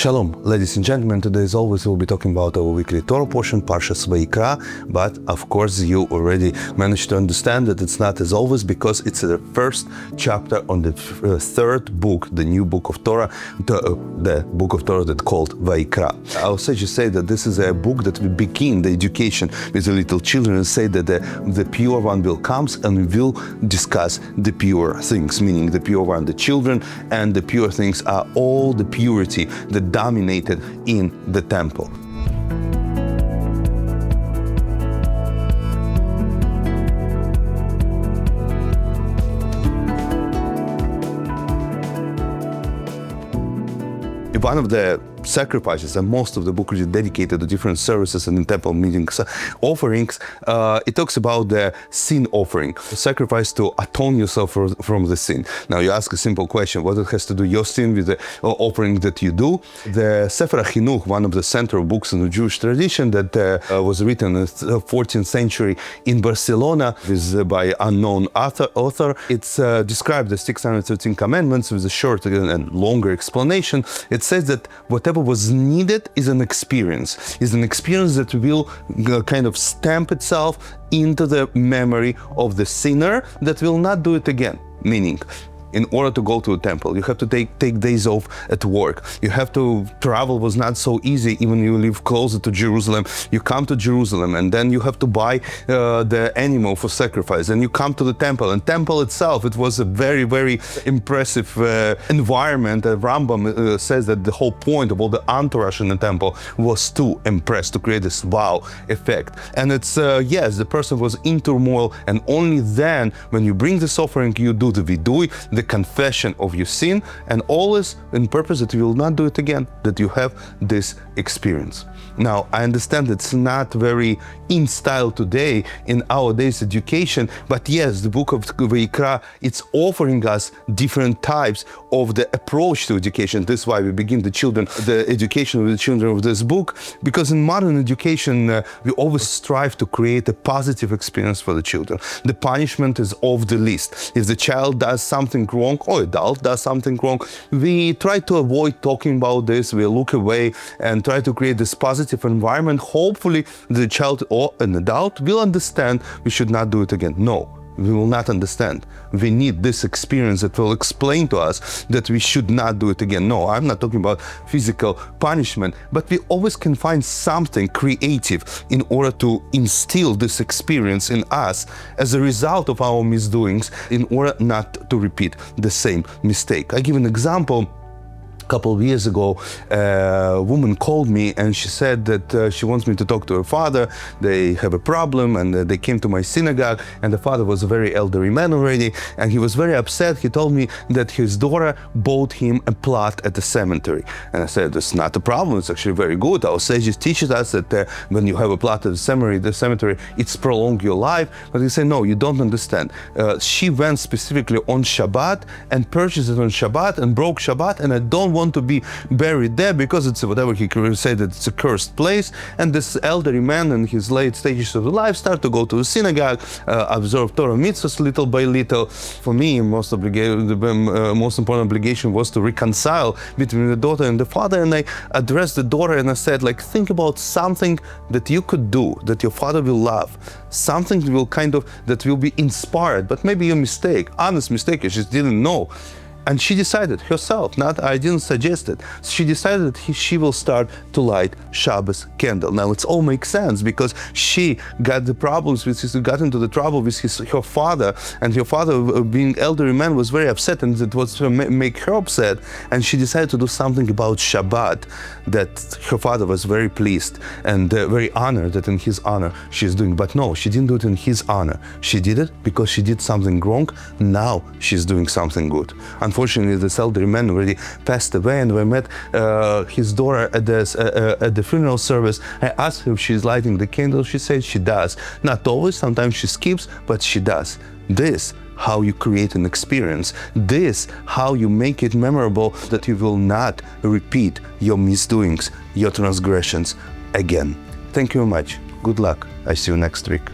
Shalom, ladies and gentlemen. Today, as always, we'll be talking about our weekly Torah portion, Parshas Vayikra. But of course, you already managed to understand that it's not as always, because it's the first chapter on the third book, the new book of Torah, the book of Torah that's called Vayikra. Our sages say that this is a book that will begin the education with the little children and say that the pure one will come and will discuss the pure things, meaning the pure one, the children, and the pure things are all the purity that dominated in the temple. One of the sacrifices, and most of the book is dedicated to different services and in temple meetings, offerings, it talks about the sin offering, the sacrifice to atone yourself from the sin. Now you ask a simple question, what it has to do your sin with the offering that you do? The Sefer HaChinuch, one of the central books in the Jewish tradition that was written in the 14th century in Barcelona by unknown author, it's described the 613 commandments with a short and longer explanation. It says that whatever was needed is an experience that will kind of stamp itself into the memory of the sinner that will not do it again. Meaning, in order to go to a temple, you have to take days off at work. You have to travel was not so easy, even you live closer to Jerusalem. You come to Jerusalem and then you have to buy the animal for sacrifice. And you come to the temple, and temple itself, it was a very, very impressive environment. Rambam says that the whole point of all the entourage in the temple was to impress, to create this wow effect. And it's, yes, the person was in turmoil, and only then, when you bring this offering, you do the vidui, the confession of your sin, and always in purpose that you will not do it again, that you have this experience. Now, I understand it's not very in style today in our days education, but yes, the book of Vayikra, it's offering us different types of the approach to education. This is why we begin the education with the children of this book, because in modern education, we always strive to create a positive experience for the children. The punishment is off the list. If the child does something wrong, or adult does something wrong, we try to avoid talking about this. We look away and try to create this positive environment. Hopefully the child or an adult will understand we should not do it again. No, we will not understand. We need this experience that will explain to us that we should not do it again. No, I'm not talking about physical punishment, but we always can find something creative in order to instill this experience in us as a result of our misdoings, in order not to repeat the same mistake. I give an example. Couple of years ago, a woman called me and she said that she wants me to talk to her father. They have a problem, and they came to my synagogue, and the father was a very elderly man already, and he was very upset. He told me that his daughter bought him a plot at the cemetery. And I said, it's not a problem, it's actually very good. Our sages teaches us that when you have a plot at the cemetery, it's prolong your life. But he said, no, you don't understand. She went specifically on Shabbat and purchased it on Shabbat and broke Shabbat, and I don't want to be buried there because it's whatever he said, that it's a cursed place. And this elderly man in his late stages of life started to go to the synagogue, observe Torah mitzvahs little by little. For me, the most important obligation was to reconcile between the daughter and the father. And I addressed the daughter and I said, like, think about something that you could do that your father will love, something that will that will be inspired, but maybe a mistake, honest mistake, you just didn't know. And she decided herself, I didn't suggest it. She decided that she will start to light Shabbos candle. Now it all makes sense, because she got into the trouble with her father, and her father, being elderly man, was very upset, and it was to make her upset. And she decided to do something about Shabbat that her father was very pleased and very honored that in his honor she's doing. But no, she didn't do it in his honor. She did it because she did something wrong. Now she's doing something good. Unfortunately, this elderly man already passed away, and we met his daughter at the funeral service. I asked her if she's lighting the candle. She said she does. Not always, sometimes she skips, but she does. This how you create an experience. This how you make it memorable, that you will not repeat your misdoings, your transgressions again. Thank you very much. Good luck. I see you next week.